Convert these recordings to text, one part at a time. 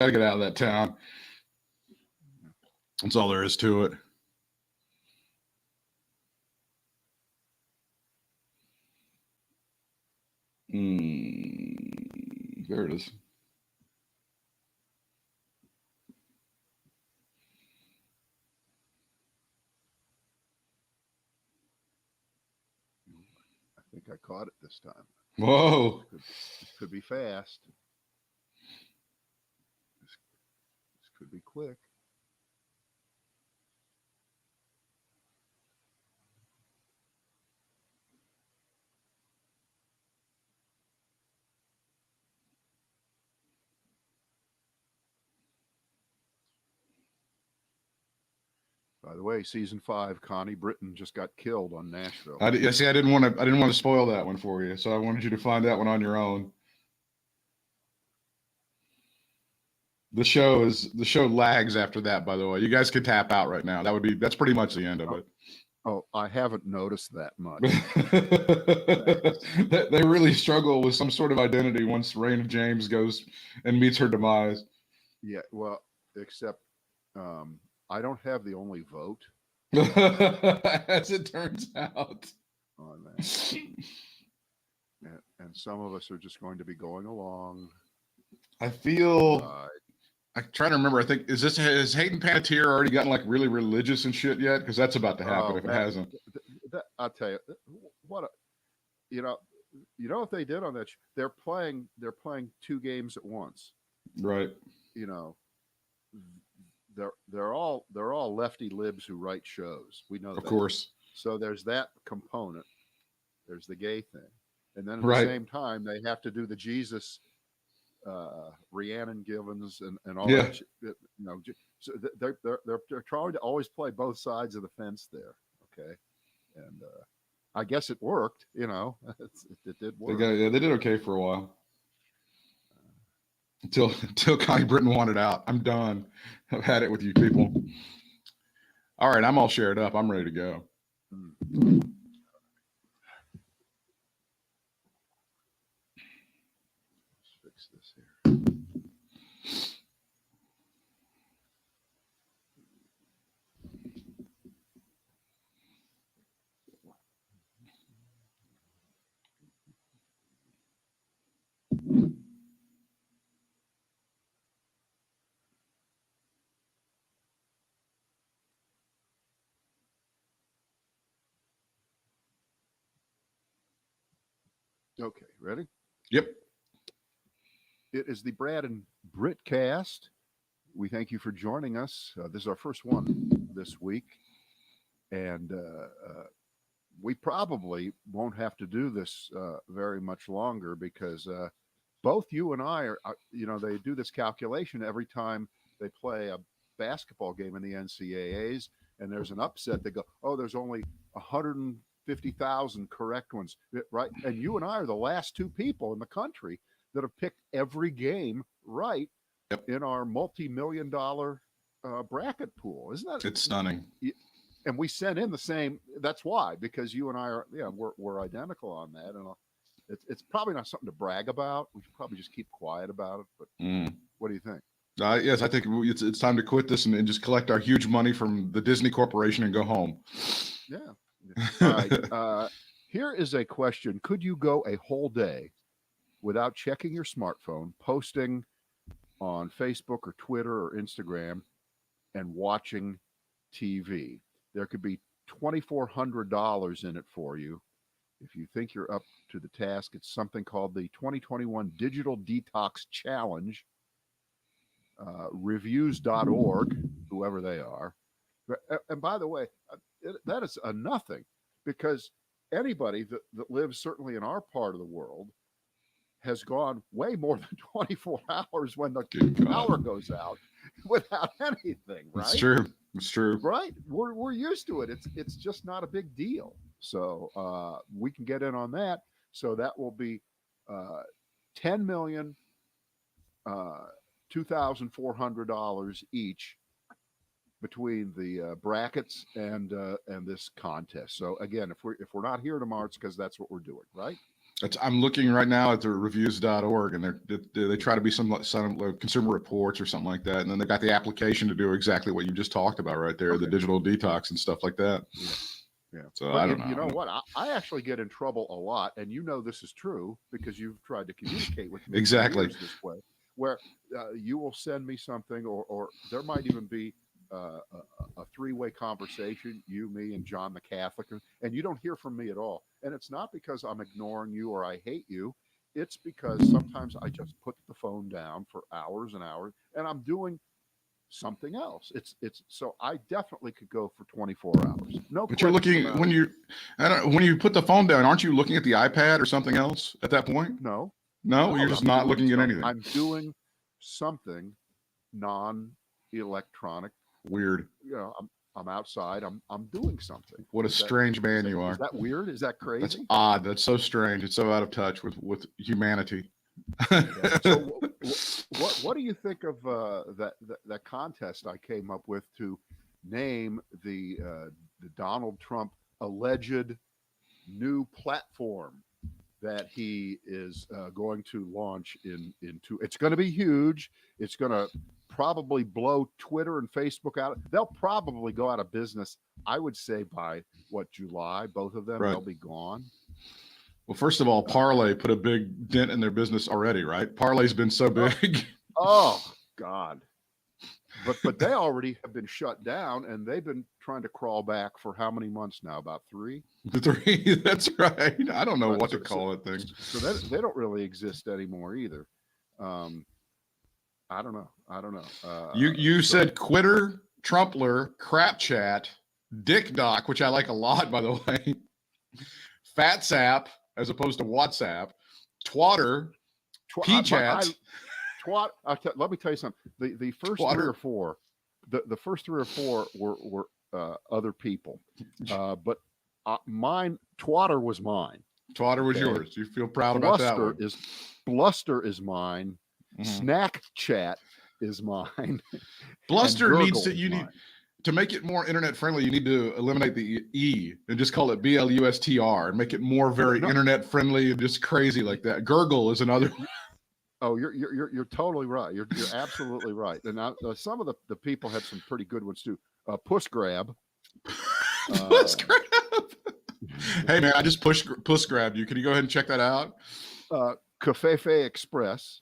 Gotta get out of that town. That's all there is to it. There it is. I think I caught it this time. Whoa. This could be fast. This could be quick. By the way, season 5, Connie Britton just got killed on Nashville. I didn't want to spoil that one for you, so I wanted you to find that one on your own. The show lags after that, by the way. You guys could tap out right now. That's pretty much the end of it. Oh, I haven't noticed that much. They really struggle with some sort of identity once Reign of James goes and meets her demise. Yeah, well, except I don't have the only vote. As it turns out. On that. And some of us are just going to be going along. I feel... I'm trying to remember. I think has Hayden Panettiere already gotten like really religious and shit yet? Because that's about to happen if it hasn't. I'll tell you what. You know what they did on that? They're playing 2 games at once. Right. You know, they're all lefty libs who write shows. We know that. Of course. So there's that component. There's the gay thing, and then at the same time they have to do the Jesus. Rhiannon Givens and all that, you know, so they're trying to always play both sides of the fence there. Okay, and I guess it worked. You know, it did work. They did okay for a while until Connie Britton wanted out. I'm done. I've had it with you people. All right, I'm all shared up. I'm ready to go. This here. Okay, ready? Yep. It is the Brad and Britt cast. We thank you for joining us. This is our first one this week. And we probably won't have to do this very much longer because both you and I are, you know, they do this calculation every time they play a basketball game in the NCAAs and there's an upset. They go, oh, there's only 150,000 correct ones, right? And you and I are the last 2 people in the country that have picked every game right in our multi-million-dollar bracket pool. Isn't that? It's stunning. And we sent in the same. That's why, because you and I are, we're identical on that. And it's probably not something to brag about. We should probably just keep quiet about it. But what do you think? Yes, I think it's time to quit this and just collect our huge money from the Disney Corporation and go home. Yeah. All right. Here is a question. Could you go a whole day without checking your smartphone, posting on Facebook or Twitter or Instagram, and watching TV? There could be $2,400 in it for you. If you think you're up to the task, it's something called the 2021 Digital Detox Challenge. Reviews.org, whoever they are. And by the way, that is a nothing, because anybody that lives certainly in our part of the world has gone way more than 24 hours when the power goes out without anything, right? It's true. It's true. Right? We're used to it. It's just not a big deal. So we can get in on that. So that will be $10,002,400 each between the brackets and this contest. So again, if we're not here tomorrow, it's because that's what we're doing, right? I'm looking right now at the reviews.org, and they try to be some Consumer Reports or something like that, and then they got the application to do exactly what you just talked about right there, the digital detox and stuff like that. Yeah. So But I don't know. You know what? I actually get in trouble a lot, and you know this is true because you've tried to communicate with me Exactly for years this way, where you will send me something, or there might even be a three-way conversation, you, me, and John the Catholic, and you don't hear from me at all. And it's not because I'm ignoring you or I hate you. It's because sometimes I just put the phone down for hours and hours, and I'm doing something else. It's so I definitely could go for 24 hours. No, but you're looking when you put the phone down, aren't you looking at the iPad or something else at that point? No, No, you're just not looking at anything. I'm doing something non-electronic. Weird. You know, I'm outside. I'm doing something. What a strange man you are. Is that weird? Is that crazy? That's odd. That's so strange. It's so out of touch with humanity. So what do you think of that contest I came up with to name the Donald Trump alleged new platform that he is going to launch into? It's going to be huge. It's going to probably blow Twitter and Facebook out. They'll probably go out of business, I would say, by July, both of them. Right. They'll be gone. Well, first of all, Parlay put a big dent in their business already, right? Parlay's been so big. Oh God. But they already have been shut down, and they've been trying to crawl back for how many months now? About 3? 3, that's right. I don't know what to call it thing. So they don't really exist anymore either. I don't know. You said Quitter, Trumpler, Crap Chat, Dick Doc, which I like a lot, by the way. FatSap, as opposed to WhatsApp, Twatter, P-Chat. Let me tell you something. The first Twatter. 3 or 4, the first 3 or 4 were other people, but mine, Twatter was mine. Twatter was yours. You feel proud about that one. Bluster is mine. Mm-hmm. Snack Chat is mine. Bluster needs to to make it more internet friendly. You need to eliminate the E and just call it BLUSTR and make it more internet friendly and just crazy like that. Gurgle is another. Oh, you're totally right. You're absolutely right. And now, some of the people have some pretty good ones too. Puss Grab. Puss Grab. Hey man, I just puss grabbed you. Can you go ahead and check that out? Cafefe Express.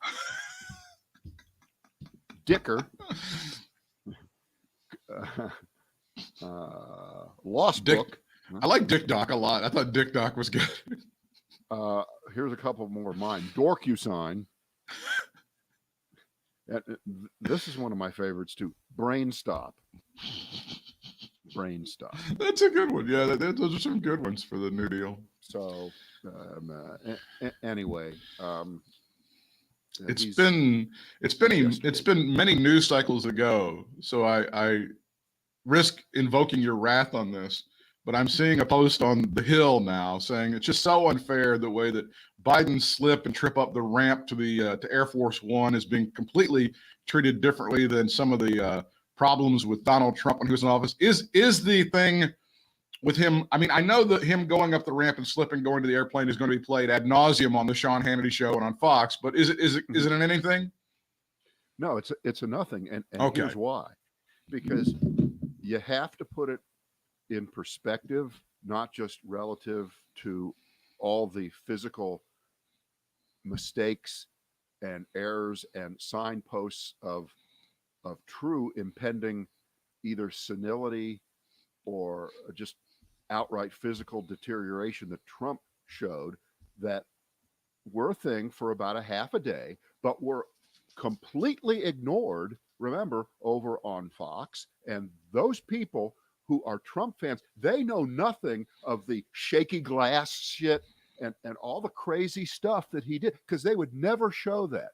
Dicker. Lost Dick, Book. I like Dick Doc a lot. I thought Dick Doc was good. Here's a couple more of mine. DorkuSign. This is one of my favorites too. Brainstop. That's a good one. Yeah, those are some good ones for the New Deal. So anyway, it's been many news cycles ago. So I risk invoking your wrath on this, but I'm seeing a post on the Hill now saying it's just so unfair the way that Biden slip and trip up the ramp to the to Air Force One is being completely treated differently than some of the problems with Donald Trump when he was in office. Is the thing with him? I mean, I know that him going up the ramp and slipping, going to the airplane is going to be played ad nauseum on the Sean Hannity show and on Fox. But is it an anything? No, it's a nothing, and okay. Here's why: because you have to put it in perspective, not just relative to all the physical mistakes and errors and signposts of true impending either senility or just outright physical deterioration that Trump showed that were a thing for about a half a day, but were completely ignored, remember, over on Fox. And those people who are Trump fans, they know nothing of the shaky glass shit and all the crazy stuff that he did, because they would never show that.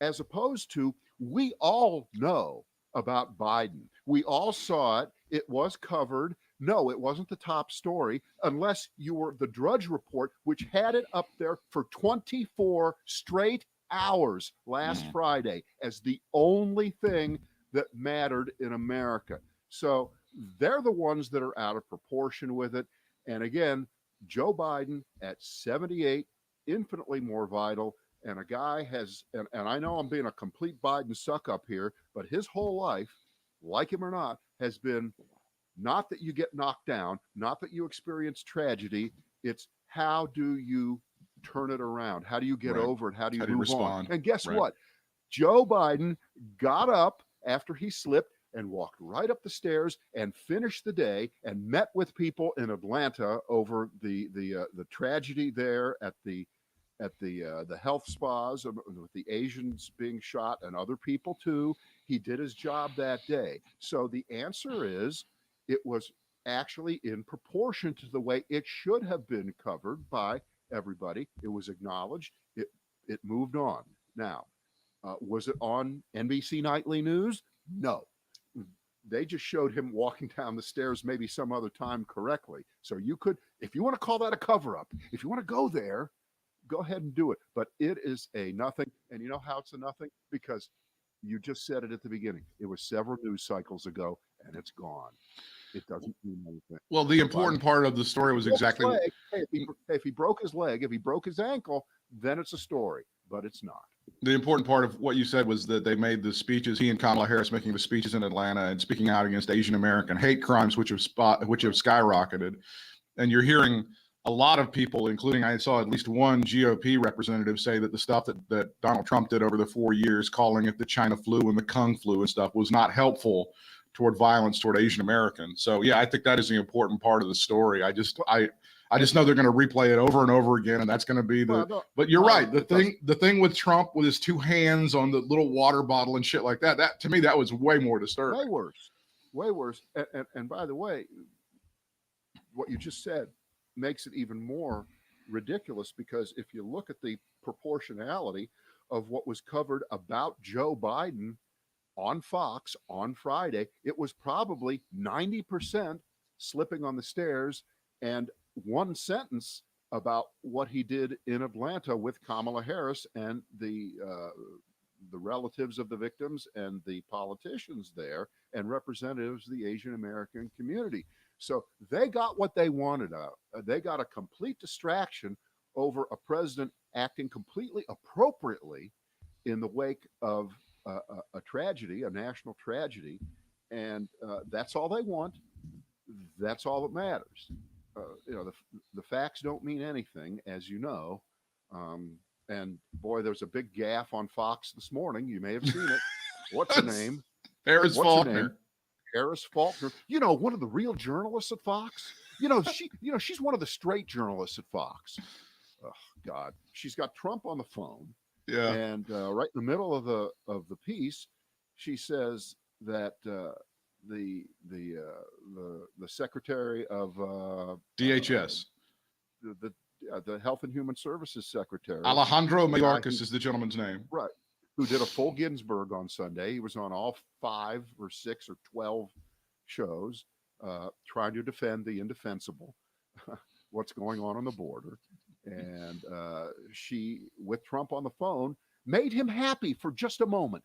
As opposed to, we all know about Biden. We all saw it. It was covered. No, it wasn't the top story, unless you were the Drudge Report, which had it up there for 24 straight hours last Friday as the only thing that mattered in America. So they're the ones that are out of proportion with it. And again, Joe Biden at 78 infinitely more vital. And a guy has, and I know I'm being a complete Biden suck up here, but his whole life, like him or not, has been not that you get knocked down, not that you experience tragedy. It's how do you turn it around? How do you get Right. over it? How do you How do you move on? respond? And guess Right. what? Joe Biden got up after he slipped and walked right up the stairs and finished the day and met with people in Atlanta over the tragedy there at the health spas with the Asians being shot and other people too. He did his job that day. So the answer is it was actually in proportion to the way it should have been covered by everybody. It was acknowledged. It moved on. Now, was it on NBC Nightly News? No. They just showed him walking down the stairs maybe some other time correctly. So you could, if you want to call that a cover up, if you want to go there, go ahead and do it. But it is a nothing. And you know how it's a nothing? Because you just said it at the beginning. It was several news cycles ago and it's gone. It doesn't mean anything. Well, the important part of the story was exactly. Hey, if he broke his leg, if he broke his ankle, then it's a story, but it's not. The important part of what you said was that they made the speeches, he and Kamala Harris making the speeches in Atlanta and speaking out against Asian American hate crimes, which have skyrocketed. And you're hearing a lot of people, including I saw at least one GOP representative say that the stuff that Donald Trump did over the 4 years, calling it the China flu and the Kung flu and stuff, was not helpful toward violence toward Asian Americans. So yeah, I think that is the important part of the story. I just know they're going to replay it over and over again, and that's going to be the. But you're right. The thing with Trump with his two hands on the little water bottle and shit like that. That to me, that was way more disturbing. Way worse. And by the way, what you just said makes it even more ridiculous because if you look at the proportionality of what was covered about Joe Biden on Fox on Friday, it was probably 90% slipping on the stairs and one sentence about what he did in Atlanta with Kamala Harris and the relatives of the victims and the politicians there and representatives of the Asian American community. So they got what they wanted. They got a complete distraction over a president acting completely appropriately in the wake of a tragedy, a national tragedy. And that's all they want. That's all that matters. The facts don't mean anything, as you know. And boy, there's a big gaffe on Fox this morning. You may have seen it. What's her name? Harris Faulkner. Harris Faulkner. One of the real journalists at Fox. She's one of the straight journalists at Fox. Oh God, she's got Trump on the phone. Yeah. And right in the middle of the piece, she says that the secretary of DHS, the Health and Human Services secretary, Alejandro Mayorkas is the gentleman's name, right? Who did a full Ginsburg on Sunday? He was on all 5 or 6 or 12 shows, trying to defend the indefensible, what's going on the border. And she, with Trump on the phone, made him happy for just a moment,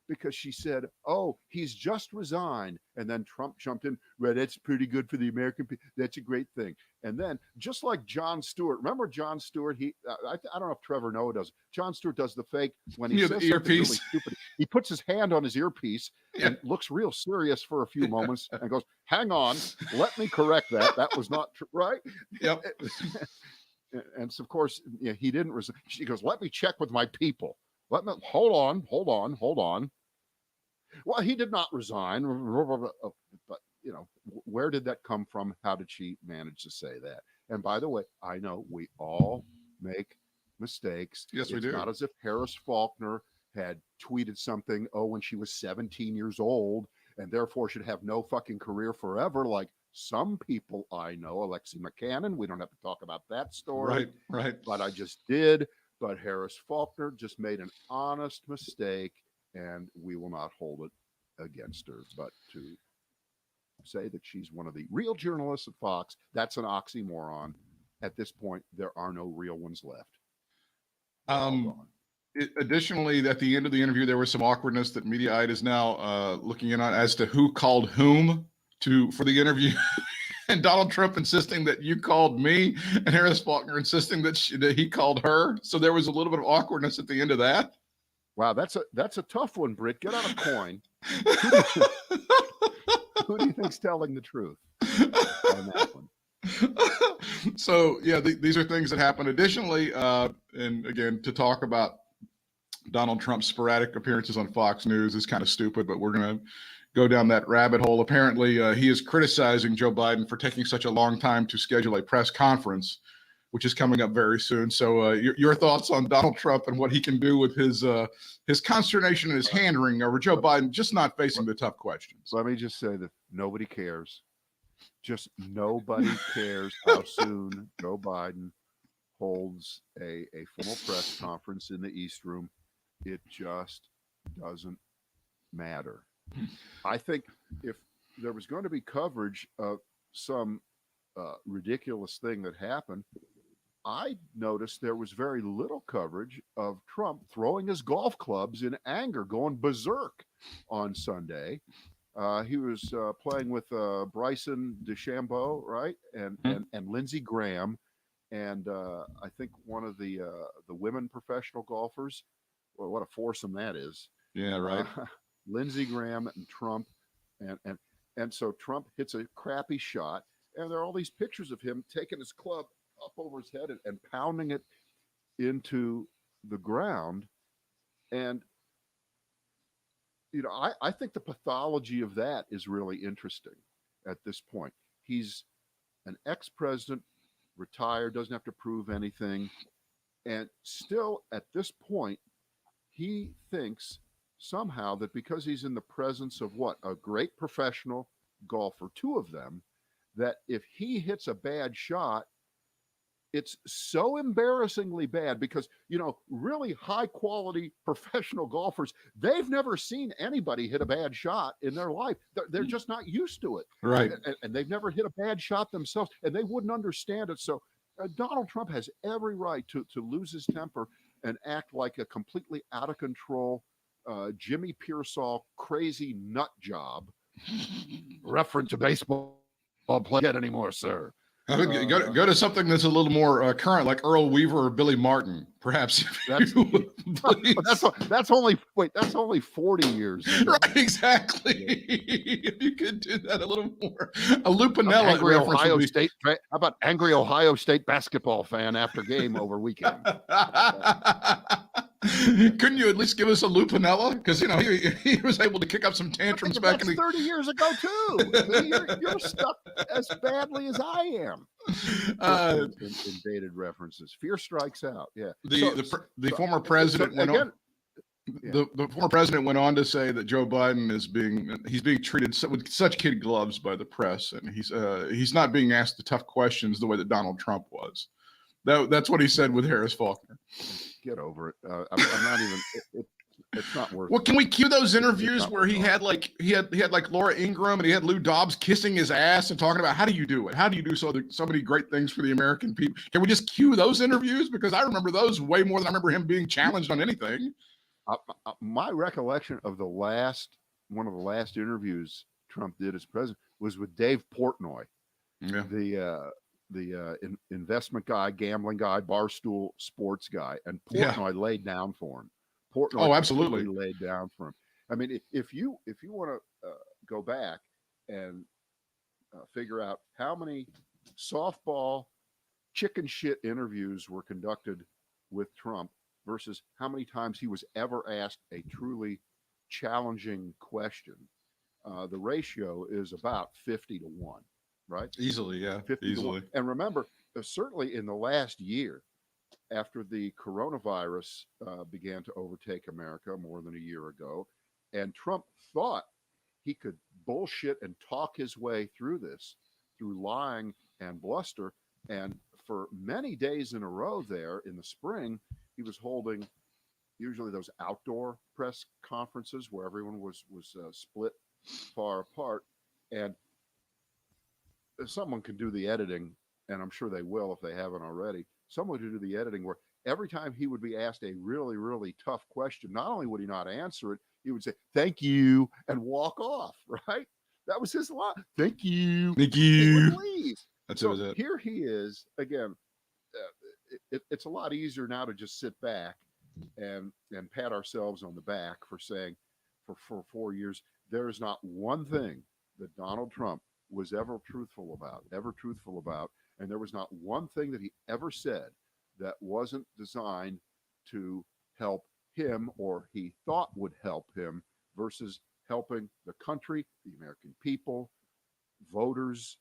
because she said, "Oh, he's just resigned." And then Trump jumped in, "Well, that's pretty good for the American people. That's a great thing." And then, just like Jon Stewart, remember Jon Stewart? I don't know if Trevor Noah does. Jon Stewart does the fake when he says something really stupid. He puts his hand on his earpiece and looks real serious for a few moments and goes, "Hang on, let me correct that. That was not true, right?" Yep. And so, of course, he didn't resign. She goes, "Let me check with my people. Hold on. Well, he did not resign. But, where did that come from? How did she manage to say that? And by the way, I know we all make mistakes. Yes, we do. It's not as if Harris Faulkner had tweeted something, when she was 17 years old and therefore should have no fucking career forever, like some people I know, Alexi McCannon. We don't have to talk about that story. Right. But I just did. But Harris Faulkner just made an honest mistake, and we will not hold it against her. But to say that she's one of the real journalists at Fox, that's an oxymoron. At this point, there are no real ones left. Additionally, at the end of the interview, there was some awkwardness that Mediaite is now looking in on as to who called whom for the interview. and Donald Trump insisting that you called me, and Harris Faulkner insisting that he called her. So there was a little bit of awkwardness at the end of that. Wow, that's a tough one, Britt. Get out a coin. Who do you think's telling the truth on that one? So yeah, these are things that happen. Additionally, and again, to talk about Donald Trump's sporadic appearances on Fox News is kind of stupid, but we're going to go down that rabbit hole. Apparently, he is criticizing Joe Biden for taking such a long time to schedule a press conference, which is coming up very soon. So your thoughts on Donald Trump and what he can do with his consternation and his hand-wringing over Joe Biden just not facing the tough questions. Let me just say that nobody cares. Just nobody cares how soon Joe Biden holds a formal press conference in the East Room. It just doesn't matter. I think if there was going to be coverage of some ridiculous thing that happened, I noticed there was very little coverage of Trump throwing his golf clubs in anger, going berserk on Sunday. He was playing with Bryson DeChambeau, right, and Lindsey Graham, and I think one of the women professional golfers. Well, what a foursome that is! Yeah, right. Lindsey Graham and Trump, and so Trump hits a crappy shot, and there are all these pictures of him taking his club up over his head and pounding it into the ground. And I think the pathology of that is really interesting at this point. He's an ex-president, retired, doesn't have to prove anything, and still at this point he thinks somehow that because he's in the presence of a great professional golfer, two of them, that if he hits a bad shot, it's so embarrassingly bad because, really high quality professional golfers, they've never seen anybody hit a bad shot in their life. They're just not used to it. Right. And they've never hit a bad shot themselves, and they wouldn't understand it. So Donald Trump has every right to lose his temper and act like a completely out of control Jimmy Pearsall crazy nut job. Reference to baseball play yet anymore, sir. Go to something that's a little more current, like Earl Weaver or Billy Martin, perhaps. That's only 40 years ago. Right, exactly. If you could do that a little more, a Lupinella angry reference Ohio would be... State. How about angry Ohio State basketball fan after game over weekend? Couldn't you at least give us a Lupinella? Because he was able to kick up some tantrums back in the 30 years ago too. You're stuck as badly as I am. In dated references, fear strikes out. Yeah. The former president went on. The former president went on to say that Joe Biden is being treated with such kid gloves by the press, and he's not being asked the tough questions the way that Donald Trump was. That's what he said with Harris Faulkner. Get over it. I'm not even. It's not worth. Well, can we cue those interviews where he had like Laura Ingraham and he had Lou Dobbs kissing his ass and talking about how do you do it? How do you do so many great things for the American people? Can we just cue those interviews? Because I remember those way more than I remember him being challenged on anything. My recollection of one of the last interviews Trump did as president was with Dave Portnoy, the investment guy, gambling guy, barstool sports guy, and Portnoy laid down for him. Portnoy absolutely laid down for him. I mean, if you want to go back and figure out how many softball chicken shit interviews were conducted with Trump versus how many times he was ever asked a truly challenging question, the ratio is about 50-1, right? Easily, yeah. 50-1. And remember, certainly in the last year, after the coronavirus began to overtake America more than a year ago, and Trump thought he could bullshit and talk his way through this through lying and bluster. And for many days in a row there in the spring, he was holding usually those outdoor press conferences where everyone was split far apart. And someone can do the editing, and I'm sure they will if they haven't already. Someone to do the editing where every time he would be asked a really, really tough question, not only would he not answer it, he would say, "Thank you," and walk off, right? That was his line. Thank you. Thank He would you. leave. That's So it. here he is again. It's a lot easier now to just sit back and pat ourselves on the back for saying for 4 years there is not one thing that Donald Trump was ever truthful about, and there was not one thing that he ever said that wasn't designed to help him or he thought would help him versus helping the country, the American people, voters,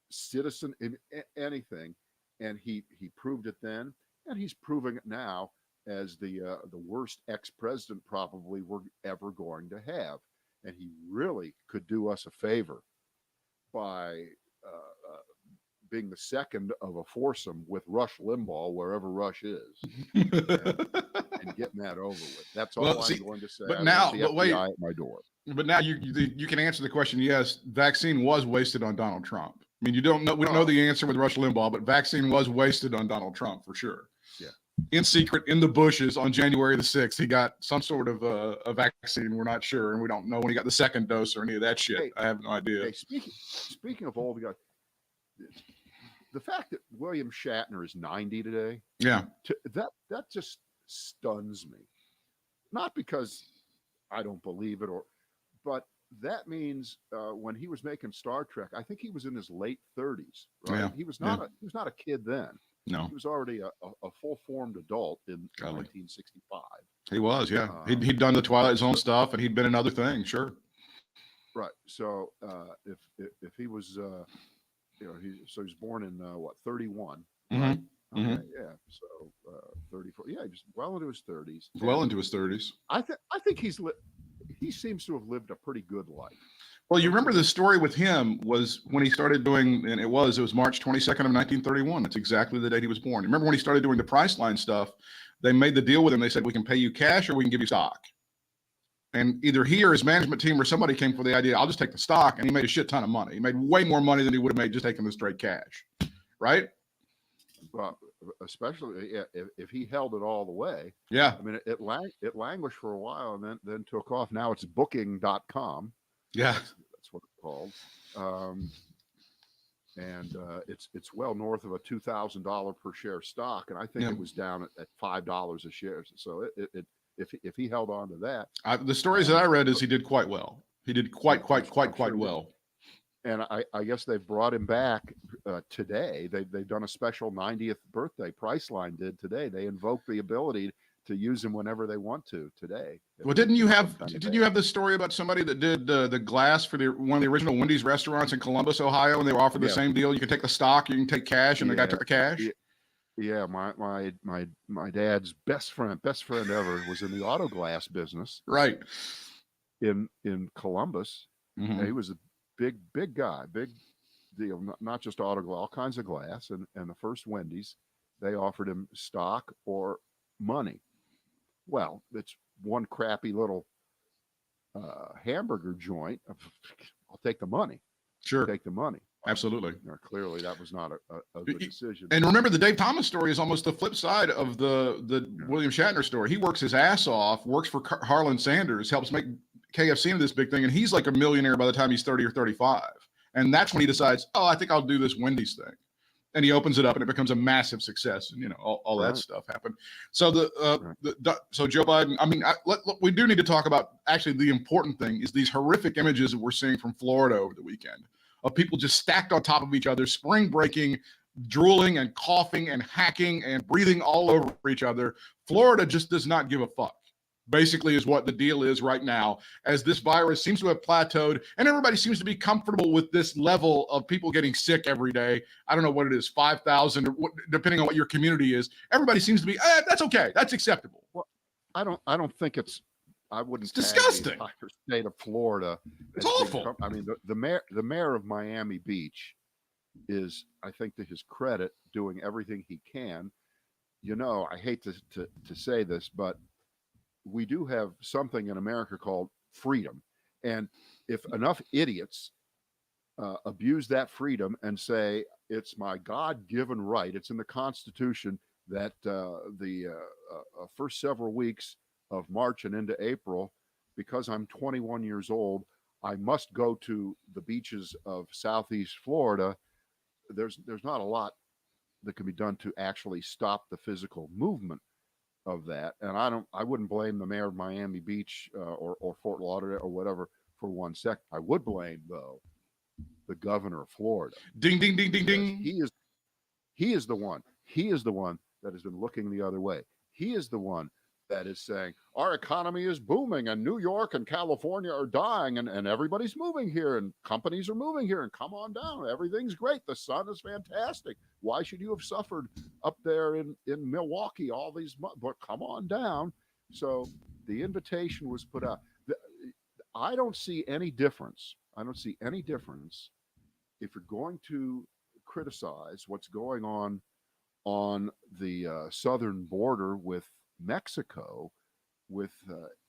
citizen in anything. And he proved it then, and he's proving it now as the worst ex-president probably we're ever going to have. And he really could do us a favor by being the second of a foursome with Rush Limbaugh, wherever Rush is, and getting that over with. That's all Well, I'm see, going to say. but I now, want the but wait, FBI at my door. but now you can answer the question. Yes, vaccine was wasted on Donald Trump. I mean, you don't know. We don't know the answer with Rush Limbaugh, but vaccine was wasted on Donald Trump for sure. Yeah. In secret, in the bushes on January the 6th, he got some sort of a vaccine. We're not sure, and we don't know when he got the second dose or any of that shit. Hey, I have no idea. Hey, speaking of old guys, the fact that William Shatner is 90 today, Yeah. that just stuns me. Not because I don't believe it, but that means when he was making Star Trek, I think he was in his late 30s. Right? Yeah. He was not a kid then. No. He was already a full-formed adult in 1965. He was, yeah. He'd done the Twilight Zone stuff, and he'd been in other things, sure. Right. So if he was, he was born in 31. Mm-hmm. Right? Okay, Mm-hmm. yeah. So 34. Yeah, he was well into his 30s. Well into his 30s. I think he seems to have lived a pretty good life. Well, you remember the story with him was when he started doing, and it was March 22nd of 1931. That's exactly the date he was born. Remember when he started doing the Priceline stuff, they made the deal with him. They said, we can pay you cash or we can give you stock. And either he or his management team or somebody came for the idea, I'll just take the stock. And he made a shit ton of money. He made way more money than he would have made just taking the straight cash. Right? Well, especially if he held it all the way. Yeah. I mean, it languished for a while and then took off. Now it's booking.com. Yeah. That's what it's called. And it's well north of a $2,000 per share stock. And I think it was down at $5 a share. So if he held on to that. The stories that I read is he did quite well. He did quite well. And I guess they've brought him back today. They've done a special 90th birthday. Priceline did today. They invoked the ability to use him whenever they want to today. Well, didn't you have this story about somebody that did the glass for one of the original Wendy's restaurants in Columbus, Ohio, and they were offered the same deal? You can take the stock, you can take cash, and the guy took the cash. Yeah, my dad's best friend ever was in the auto glass business. Right. In Columbus. Mm-hmm. He was a big guy, big deal, not just auto glass, all kinds of glass. And the first Wendy's, they offered him stock or money. Well, it's one crappy little hamburger joint. I'll take the money. Sure. Take the money. Absolutely. Clearly, that was not a good decision. And remember, the Dave Thomas story is almost the flip side of the William Shatner story. He works his ass off, works for Harlan Sanders, helps make KFC into this big thing, and he's like a millionaire by the time he's 30 or 35. And that's when he decides, I think I'll do this Wendy's thing. And he opens it up, and it becomes a massive success, and all that stuff happened. So so Joe Biden. I mean, we do need to talk about actually the important thing is these horrific images that we're seeing from Florida over the weekend of people just stacked on top of each other, spring breaking, drooling and coughing and hacking and breathing all over each other. Florida just does not give a fuck. Basically is what the deal is right now, as this virus seems to have plateaued and everybody seems to be comfortable with this level of people getting sick every day. I don't know what it is, 5,000, depending on what your community is. Everybody seems to be, that's okay. That's acceptable. Well, I don't think I wouldn't. It's disgusting. The entire state of Florida. It's awful. I mean, the mayor of Miami Beach is, I think, to his credit, doing everything he can. I hate to say this, but we do have something in America called freedom. And if enough idiots abuse that freedom and say, it's my God-given right, it's in the Constitution that the first several weeks of March and into April, because I'm 21 years old, I must go to the beaches of Southeast Florida. There's not a lot that can be done to actually stop the physical movement of that. And I wouldn't blame the mayor of Miami Beach or Fort Lauderdale or whatever for 1 second. I would blame though the governor of Florida. Ding, ding, ding, ding, Because ding. he is the one. He is the one that has been looking the other way. He is the one that is saying our economy is booming and New York and California are dying and everybody's moving here and companies are moving here and come on down. Everything's great. The sun is fantastic. Why should you have suffered up there in Milwaukee all these months? But come on down. So the invitation was put out. I don't see any difference. I don't see any difference if you're going to criticize what's going on the southern border with Mexico, with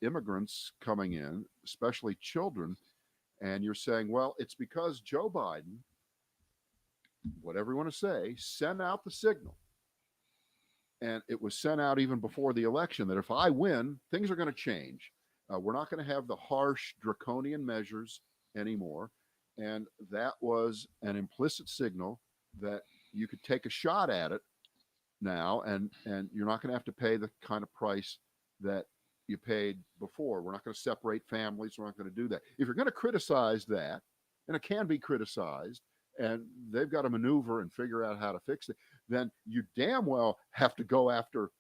immigrants coming in, especially children, and you're saying, well, it's because Joe Biden, whatever you want to say, sent out the signal. And it was sent out even before the election that if I win, things are going to change. We're not going to have the harsh draconian measures anymore. And that was an implicit signal that you could take a shot at it now, and you're not going to have to pay the kind of price that you paid before. We're not going to separate families. We're not going to do that. If you're going to criticize that, and it can be criticized, and they've got to maneuver and figure out how to fix it, then you damn well have to go after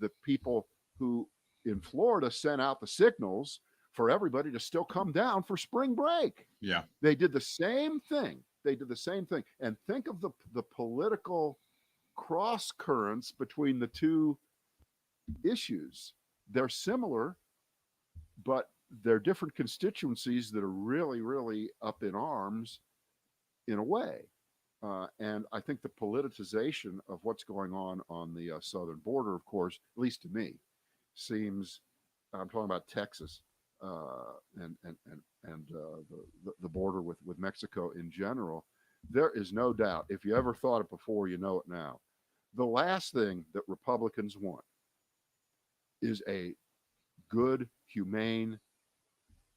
the people who in Florida sent out the signals for everybody to still come down for spring break. Yeah. They did the same thing. And think of the political cross currents between the two issues. They're similar, but they're different constituencies that are really, really up in arms in a way. And I think the politicization of what's going on the southern border, of course, at least to me, seems, I'm talking about Texas and the border with Mexico in general. There is no doubt, if you ever thought it before, you know it now. The last thing that Republicans want is a good, humane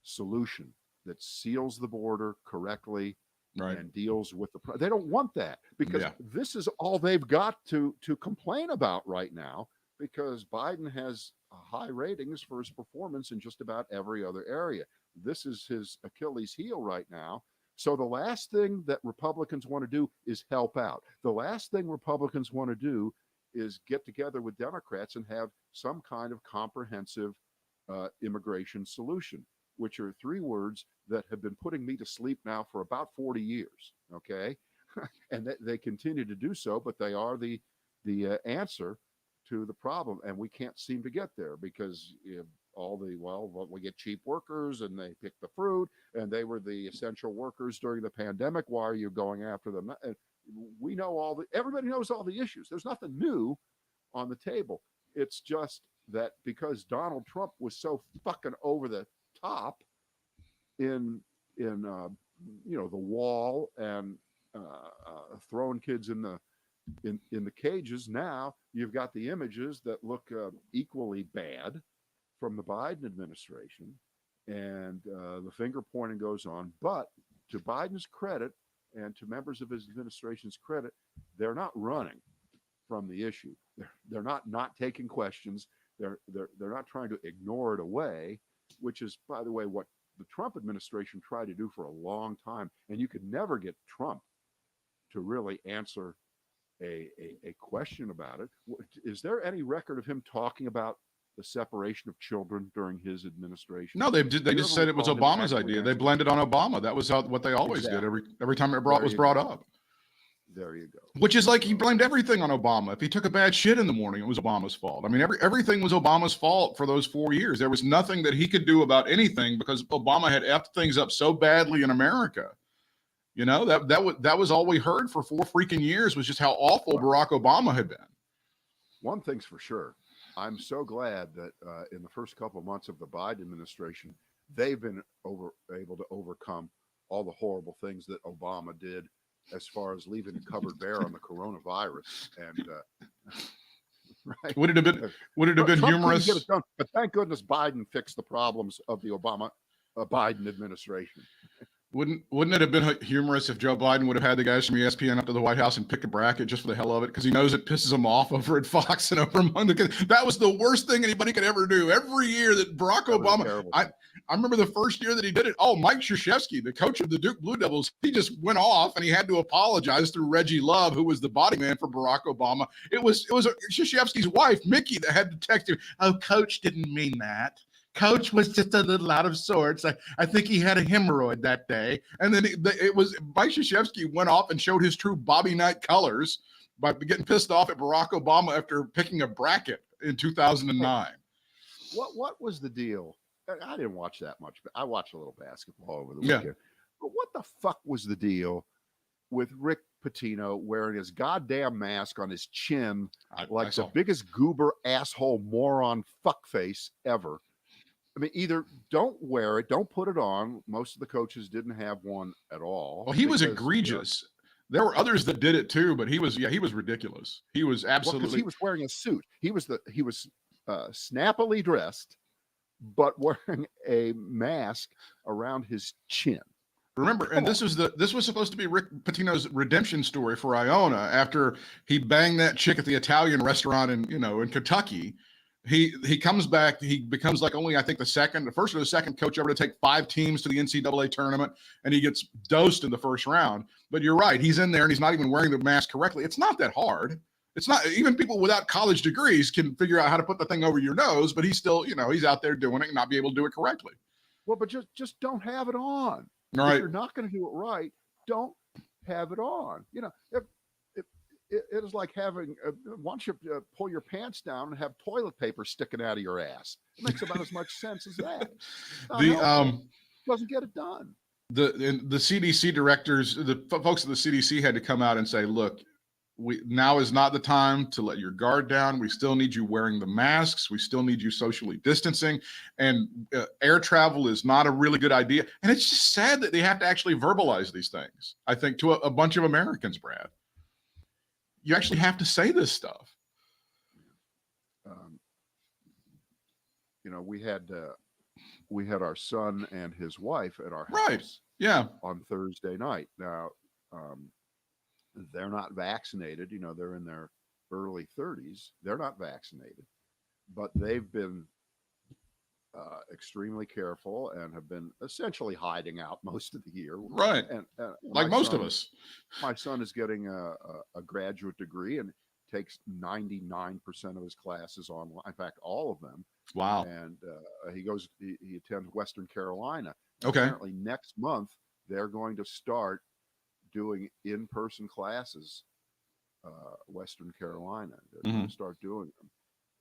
solution that seals the border correctly, right, and deals with they don't want that, because this is all they've got to complain about right now, because Biden has high ratings for his performance in just about every other area. This is his Achilles heel right now. So the last thing that Republicans want to do is help out. The last thing Republicans want to do is get together with Democrats and have some kind of comprehensive immigration solution, which are three words that have been putting me to sleep now for about 40 years. Okay. And they continue to do so, but they are the answer to the problem. And we can't seem to get there because we get cheap workers and they pick the fruit, and they were the essential workers during the pandemic. Why are you going after them? And we know everybody knows all the issues. There's nothing new on the table. It's just that because Donald Trump was so fucking over the top in the wall and throwing kids in the cages, now you've got the images that look equally bad from the Biden administration, and the finger pointing goes on. But to Biden's credit and to members of his administration's credit, they're not running from the issue. They're not taking questions. They're not trying to ignore it away, which is, by the way, what the Trump administration tried to do for a long time. And you could never get Trump to really answer a question about it. Is there any record of him talking about the separation of children during his administration? No, they just said it was Obama's idea. They blended on Obama. That was what they always did every time it was brought up. There you go. Which is like he blamed everything on Obama. If he took a bad shit in the morning, it was Obama's fault. I mean, everything was Obama's fault for those 4 years. There was nothing that he could do about anything because Obama had effed things up so badly in America. You know, that was all we heard for 4 freaking years, was just how awful Barack Obama had been. One thing's for sure. I'm so glad that in the first couple of months of the Biden administration, they've been able to overcome all the horrible things that Obama did, as far as leaving a covered bear on the coronavirus. And right, would it have been Trump humorous? get it done, but thank goodness Biden fixed the problems of the Obama a Biden administration. Wouldn't it have been humorous if Joe Biden would have had the guys from ESPN up to the White House and pick a bracket just for the hell of it? Because he knows it pisses them off over at Fox and over among the. That was the worst thing anybody could ever do. Every year that Barack Obama, I remember the first year that he did it. Oh, Mike Krzyzewski, the coach of the Duke Blue Devils, he just went off and he had to apologize through Reggie Love, who was the body man for Barack Obama. It was Krzyzewski's wife, Mickey, that had to text him. Oh, Coach didn't mean that. Coach was just a little out of sorts. I think he had a hemorrhoid that day. And then it was Mike Krzyzewski went off and showed his true Bobby Knight colors by getting pissed off at Barack Obama after picking a bracket in 2009. What was the deal? I didn't watch that much, but I watched a little basketball over the weekend. But what the fuck was the deal with Rick Pitino wearing his goddamn mask on his chin like the biggest goober asshole moron fuckface ever? I mean, either don't wear it, don't put it on. Most of the coaches didn't have one at all. Well, he was egregious. There were others that did it too, but he was ridiculous. He was absolutely. Well, he was wearing a suit. He was snappily dressed, but wearing a mask around his chin. Remember, and this was supposed to be Rick Pitino's redemption story for Iona after he banged that chick at the Italian restaurant in Kentucky. He comes back. He becomes like only, I think, the first or the second coach ever to take 5 teams to the NCAA tournament, and he gets dosed in the first round. But you're right. He's in there, and he's not even wearing the mask correctly. It's not that hard. It's not. Even people without college degrees can figure out how to put the thing over your nose, but he's still, he's out there doing it and not be able to do it correctly. Well, but just don't have it on. All right. If you're not going to do it right, don't have it on. It is like having, once you pull your pants down and have toilet paper sticking out of your ass. It makes about as much sense as that. Doesn't get it done. The CDC directors, the folks at the CDC had to come out and say, look, now is not the time to let your guard down. We still need you wearing the masks. We still need you socially distancing. And air travel is not a really good idea. And it's just sad that they have to actually verbalize these things, I think, to a bunch of Americans, Brad. You actually have to say this stuff. We had our son and his wife at our house. Right. Yeah. On Thursday night. Now, they're not vaccinated. They're in their early 30s. They're not vaccinated, but they've been extremely careful and have been essentially hiding out most of the year. Right. And like most of us. My son is getting a graduate degree and takes 99% of his classes online. In fact, all of them. Wow. And he attends Western Carolina. Okay. Apparently next month, they're going to start doing in-person classes, Western Carolina. They're going to start doing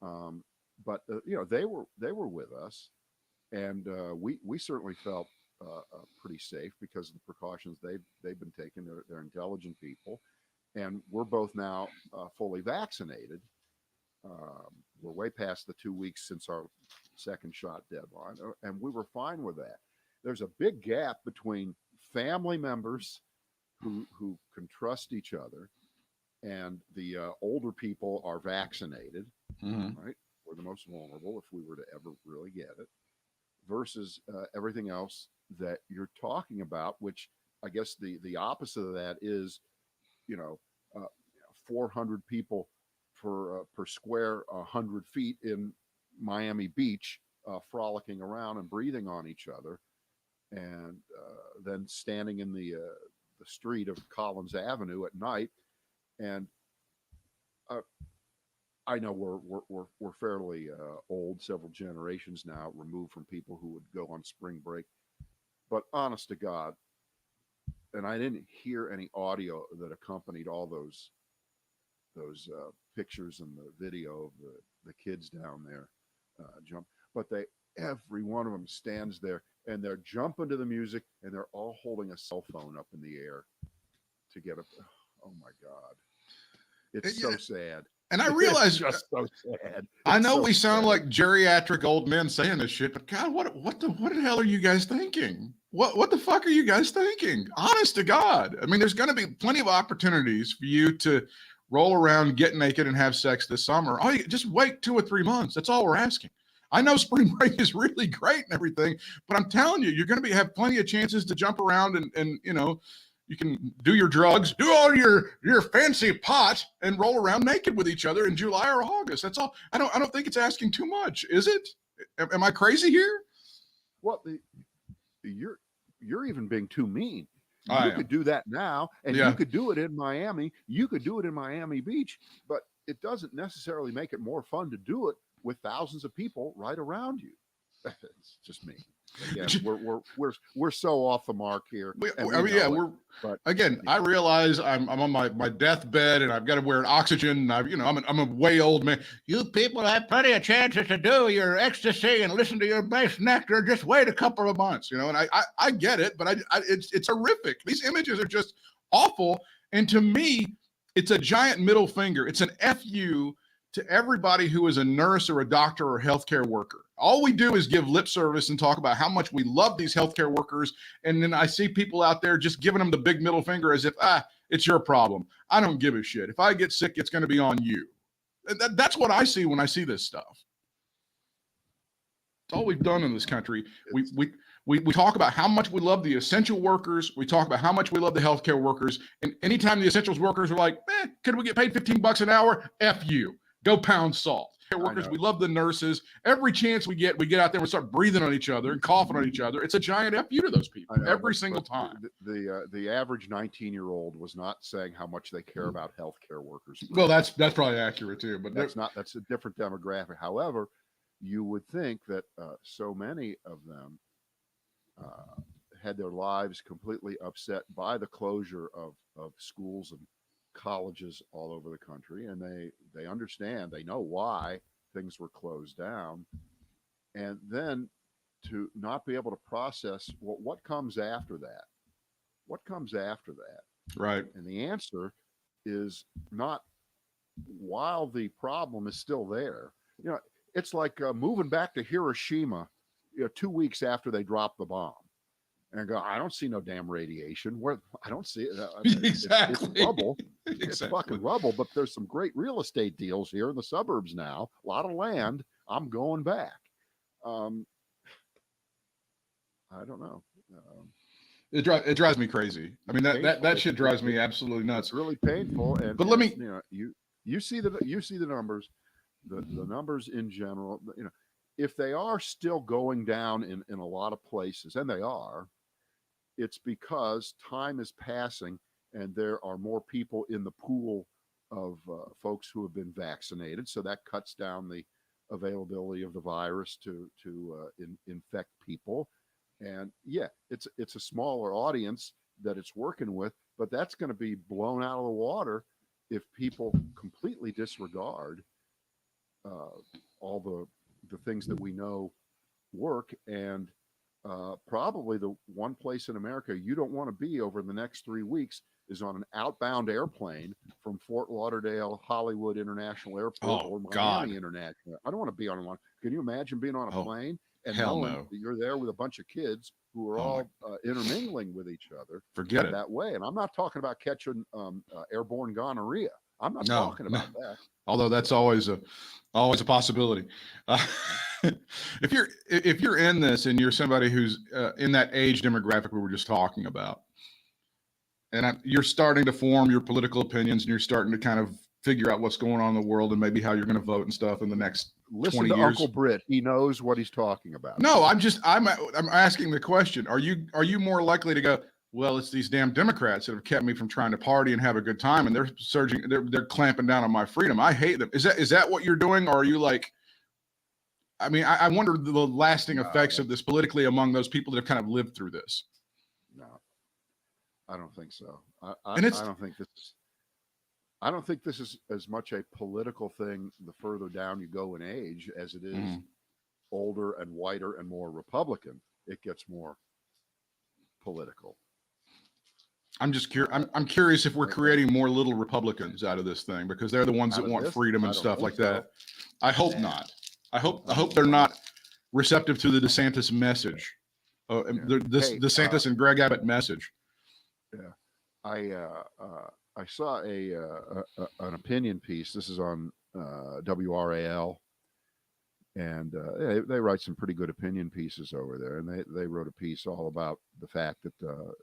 them. But they were with us, and we certainly felt pretty safe because of the precautions they've been taking. They're intelligent people, and we're both now fully vaccinated. We're way past the 2 weeks since our second shot deadline, and we were fine with that. There's a big gap between family members who can trust each other, and the older people are vaccinated, right? We're the most vulnerable if we were to ever really get it, versus everything else that you're talking about, which I guess the opposite of that is, 400 people per square 100 feet in Miami Beach, frolicking around and breathing on each other, and then standing in the street of Collins Avenue at night. And I know we're fairly old, several generations now removed from people who would go on spring break, but honest to God, and I didn't hear any audio that accompanied all those pictures and the video of the kids down there jump, but every one of them stands there and they're jumping to the music and they're all holding a cell phone up in the air to get oh my God. It's so sad. And I realize, it's just so sad. I know we sound like geriatric old men saying this shit, but God, what the hell are you guys thinking? What the fuck are you guys thinking? Honest to God. I mean, there's going to be plenty of opportunities for you to roll around, get naked, and have sex this summer. Just wait 2 or 3 months. That's all we're asking. I know spring break is really great and everything, but I'm telling you, you're going to have plenty of chances to jump around and you can do your drugs, do all your fancy pot, and roll around naked with each other in July or August. That's all. I don't think it's asking too much, is it? Am I crazy here? Well, you're even being too mean. I You am. could do that now, and Yeah. you could do it in Miami. You could do it in Miami Beach, but it doesn't necessarily make it more fun to do it with thousands of people right around you. It's just me. Again, we're so off the mark here. I realize I'm on my deathbed and I've got to wear an oxygen. And I'm a way old man. You people have plenty of chances to do your ecstasy and listen to your bass nectar. Just wait a couple of months, and I get it, but it's horrific. These images are just awful. And to me, it's a giant middle finger. It's an FU to everybody who is a nurse or a doctor or a healthcare worker. All we do is give lip service and talk about how much we love these healthcare workers. And then I see people out there just giving them the big middle finger as if, it's your problem. I don't give a shit. If I get sick, it's going to be on you. That's what I see when I see this stuff. It's all we've done in this country. We talk about how much we love the essential workers. We talk about how much we love the healthcare workers. And anytime the essentials workers are like, could we get paid $15 an hour? F you. Go pound salt. Workers, we love the nurses. Every chance we get out there and we start breathing on each other and coughing on each other. It's a giant F you to those people every single time. The average 19-year-old was not saying how much they care about healthcare workers. Well, that's probably accurate too, but that's a different demographic. However, you would think that so many of them had their lives completely upset by the closure of schools and colleges all over the country, and they understand, they know why things were closed down, and then to not be able to process what comes after that. What comes after that? Right. And the answer is not while the problem is still there. It's like moving back to Hiroshima 2 weeks after they dropped the bomb. And go, I don't see no damn radiation. I don't see it. Exactly. It's rubble. Exactly. It's fucking rubble. But there's some great real estate deals here in the suburbs now. A lot of land. I'm going back. I don't know. It drives me crazy. I mean, that shit drives me absolutely nuts. It's really painful. But let me. You see the numbers. The numbers in general. If they are still going down in a lot of places, and they are. It's because time is passing and there are more people in the pool of folks who have been vaccinated. So that cuts down the availability of the virus to infect people. And yeah, it's a smaller audience that it's working with, but that's going to be blown out of the water if people completely disregard all the things that we know work. And probably the one place in America you don't want to be over the next 3 weeks is on an outbound airplane from Fort Lauderdale, Hollywood International Airport, or Miami International. I don't want to be on one. Can you imagine being on a plane and knowing that you're there with a bunch of kids who are all intermingling with each other? Forget it that way. And I'm not talking about catching airborne gonorrhea. I'm not talking about that. Although that's always a possibility. If you're in this and you're somebody who's in that age demographic we were just talking about, and you're starting to form your political opinions and you're starting to kind of figure out what's going on in the world and maybe how you're going to vote and stuff in the next 20 years. Uncle Britt. He knows what he's talking about. No, I'm asking the question. Are you more likely to go, well, it's these damn Democrats that have kept me from trying to party and have a good time, and they're clamping down on my freedom. I hate them. Is that what you're doing? Or are you like, I mean, I wonder the lasting effects of this politically among those people that have kind of lived through this. No, I don't think so. I don't think this is as much a political thing the further down you go in age as it is older and whiter and more Republican. It gets more political. I'm just curious. I'm curious if we're creating more little Republicans out of this thing because they're the ones that want freedom and stuff like that. I hope not. I hope they're not receptive to the DeSantis message, DeSantis and Greg Abbott message. Yeah, I saw an opinion piece. This is on WRAL, and they write some pretty good opinion pieces over there. And they wrote a piece all about the fact that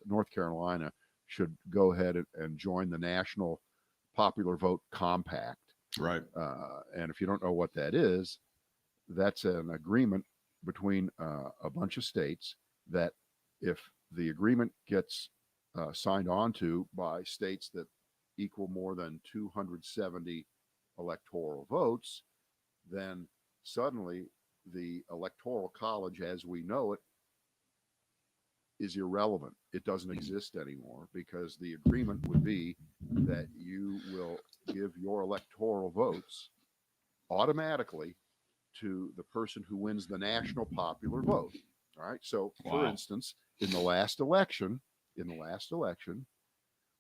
North Carolina should go ahead and join the National Popular Vote Compact. Right. And if you don't know what that is, that's an agreement between a bunch of states that if the agreement gets signed on to by states that equal more than 270 electoral votes, then suddenly the Electoral College as we know it is irrelevant. It doesn't exist anymore, because the agreement would be that you will give your electoral votes automatically to the person who wins the national popular vote. All right. So, for instance, in the last election,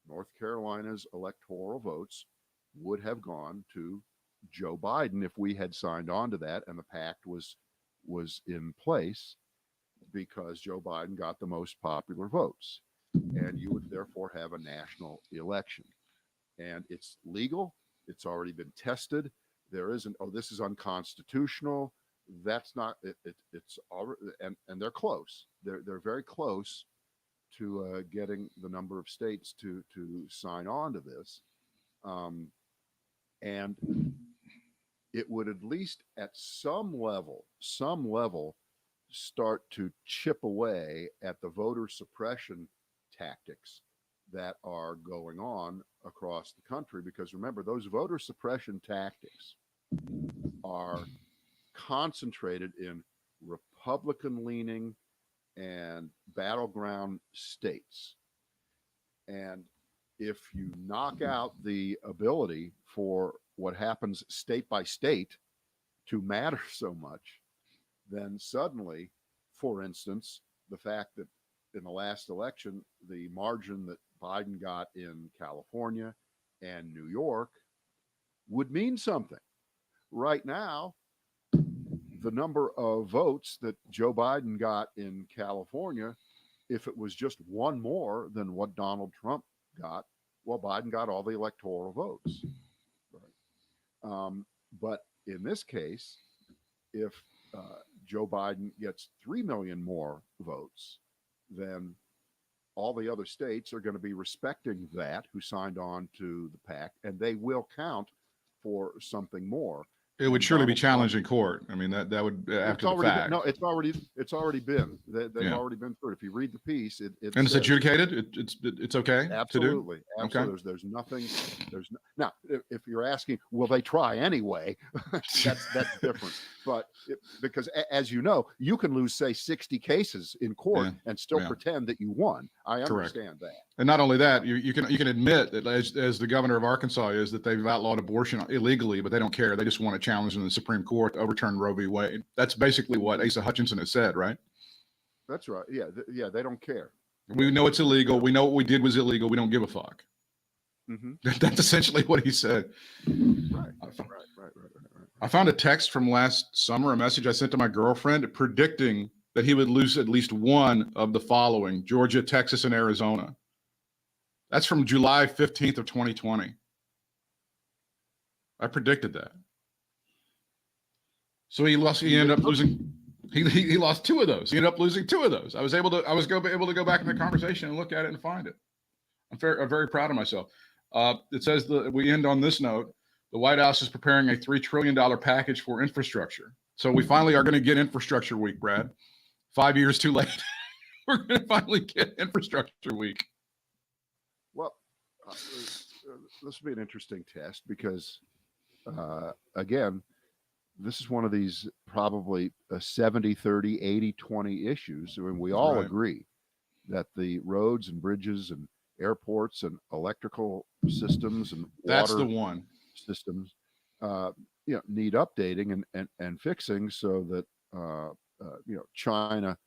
North Carolina's electoral votes would have gone to Joe Biden if we had signed on to that and the pact was in place, because Joe Biden got the most popular votes, and you would therefore have a national election. And it's legal. It's already been tested. There isn't, oh, this is unconstitutional. That's not it. It's already, and they're close. They're very close to getting the number of states to sign on to this, and it would at least at some level start to chip away at the voter suppression tactics that are going on across the country. Because remember, those voter suppression tactics are concentrated in Republican leaning and battleground states. And if you knock out the ability for what happens state by state to matter so much, then suddenly, for instance, the fact that in the last election, the margin that Biden got in California and New York would mean something. Right now, the number of votes that Joe Biden got in California, if it was just one more than what Donald Trump got, well, Biden got all the electoral votes. Right? But in this case, if Joe Biden gets 3 million more votes, then all the other states are going to be respecting that, who signed on to the pact, and they will count for something more. It would surely be challenged in court. I mean, that would after the fact. No, it's already been. They've already been through it. If you read the piece, and it's adjudicated. It's okay. Absolutely, to do? absolutely. Okay. There's nothing. Now, if you're asking, will they try anyway? that's different. But because, as you know, you can lose, say, 60 cases in court and still pretend that you won. I understand that. And not only that, you can admit that, as the governor of Arkansas is, that they've outlawed abortion illegally, but they don't care. They just want to challenge in the Supreme Court to overturn Roe v. Wade. That's basically what Asa Hutchinson has said, right? That's right. Yeah, they don't care. We know it's illegal. We know what we did was illegal. We don't give a fuck. Mm-hmm. That's essentially what he said. Right. I found a text from last summer, a message I sent to my girlfriend predicting that he would lose at least one of the following: Georgia, Texas, and Arizona. That's from July 15th of 2020. I predicted that. So he ended up losing. He lost two of those. He ended up losing two of those. I was able to go back in the conversation and look at it and find it. I'm very proud of myself. It says we end on this note. The White House is preparing a $3 trillion package for infrastructure. So we finally are going to get infrastructure week, Brad. 5 years too late. We're going to finally get infrastructure week. Well, this will be an interesting test because, again, this is one of these probably 70-30, 80-20 issues. I mean, we all agree that the roads and bridges and airports and electrical systems and that's water the one systems, need updating and fixing so that China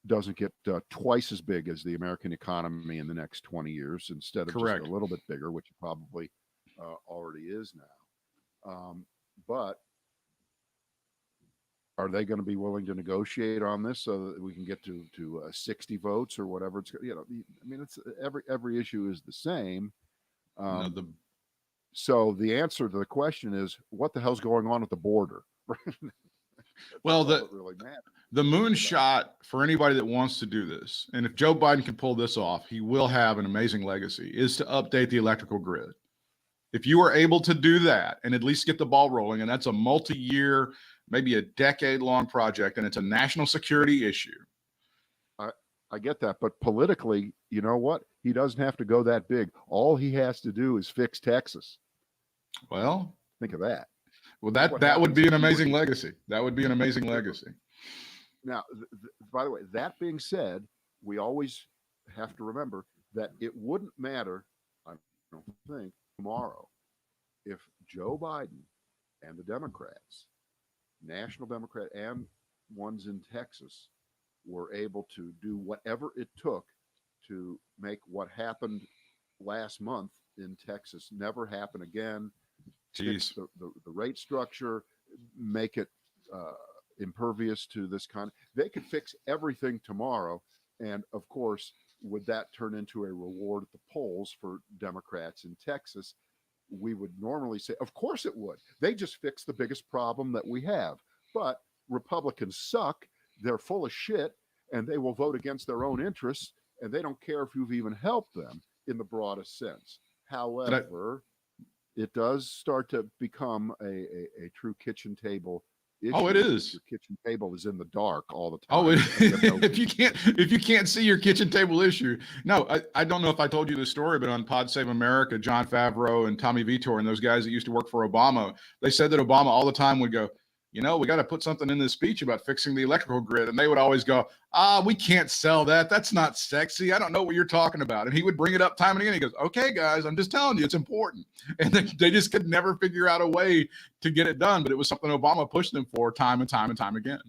doesn't get twice as big as the American economy in the next 20 years instead of just a little bit bigger, which it probably already is now. But are they going to be willing to negotiate on this so that we can get to 60 votes or whatever it's, I mean, it's every issue is the same. So the answer to the question is, what the hell's going on at the border? Well, That's all that really matters. the moonshot for anybody that wants to do this, and if Joe Biden can pull this off, he will have an amazing legacy, is to update the electrical grid. If you are able to do that and at least get the ball rolling, and that's a multi-year, maybe a decade-long project, and it's a national security issue. I get that, but politically, you know what? He doesn't have to go that big. All he has to do is fix Texas. Well, think of that. Well, that would be an amazing legacy. That would be an amazing legacy. Now, by the way, that being said, we always have to remember that it wouldn't matter, I don't think, tomorrow if Joe Biden and the Democrats, national Democrat and ones in Texas, were able to do whatever it took to make what happened last month in Texas never happen again. Jeez. The rate structure, make it impervious to this kind. They could fix everything tomorrow. And of course, would that turn into a reward at the polls for Democrats in Texas? We would normally say, of course it would. They just fixed the biggest problem that we have. But Republicans suck. They're full of shit, and they will vote against their own interests, and they don't care if you've even helped them in the broadest sense. However, it does start to become a true kitchen table issue. Oh, it is. Your kitchen table is in the dark all the time. Oh, if you can't see your kitchen table issue. No, I don't know if I told you the story, but on Pod Save America, John Favreau and Tommy Vitor and those guys that used to work for Obama, they said that Obama all the time would go, you know, we got to put something in this speech about fixing the electrical grid. And they would always go, we can't sell that. That's not sexy. I don't know what you're talking about. And he would bring it up time and again. He goes, okay, guys, I'm just telling you, it's important. And they just could never figure out a way to get it done. But it was something Obama pushed them for time and time and time again.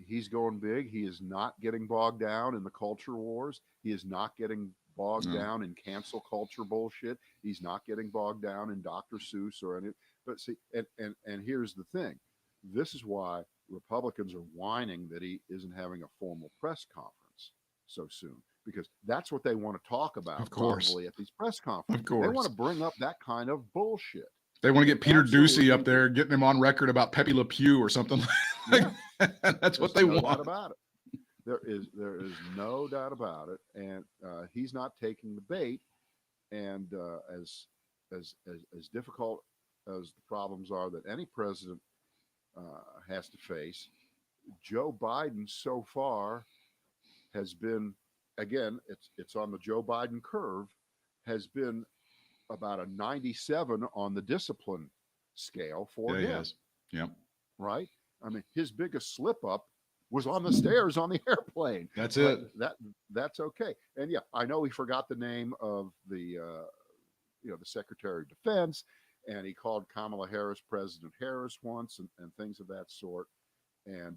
He's going big. He is not getting bogged down in the culture wars. He is not getting bogged down in cancel culture bullshit. He's not getting bogged down in Dr. Seuss or any. But see, and here's the thing. This is why Republicans are whining that he isn't having a formal press conference so soon, because that's what they want to talk about. Of course. Probably at these press conferences. Of course. They want to bring up that kind of bullshit. They want to get Peter Ducey up there, getting him on record about Pepe Le Pew or something. That's what they want. No doubt about it. There is no doubt about it, and he's not taking the bait. And as difficult as the problems are that any president has to face, Joe Biden so far has been, again, it's on the Joe Biden curve, has been about a 97 on the discipline scale for him. Yes. Yep. Right? I mean, his biggest slip up was on the stairs on the airplane. That's it. That's okay. And yeah, I know he forgot the name of the the Secretary of Defense, and he called Kamala Harris President Harris once, and things of that sort. And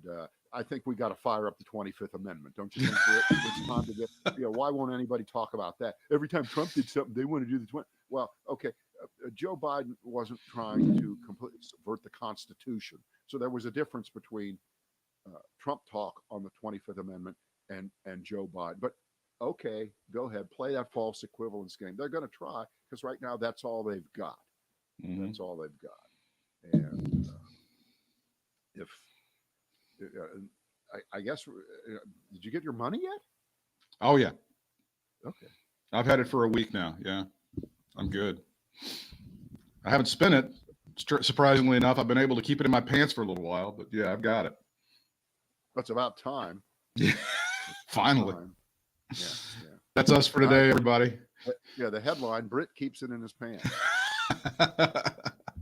I think we got to fire up the 25th Amendment, don't you think? It's time to get. Why won't anybody talk about that? Every time Trump did something, they want to do the 20. Well, okay. Joe Biden wasn't trying to completely subvert the Constitution, so there was a difference between Trump talk on the 25th Amendment and Joe Biden. But okay, go ahead, play that false equivalence game. They're going to try, because right now that's all they've got. Mm-hmm. That's all they've got. And if I guess, did you get your money yet? Oh yeah. Okay. I've had it for a week now. Yeah, I'm good. I haven't spent it. Surprisingly enough, I've been able to keep it in my pants for a little while, but yeah, I've got it. That's about time. Finally. Yeah. That's us for today, everybody. Yeah, the headline, Britt keeps it in his pants.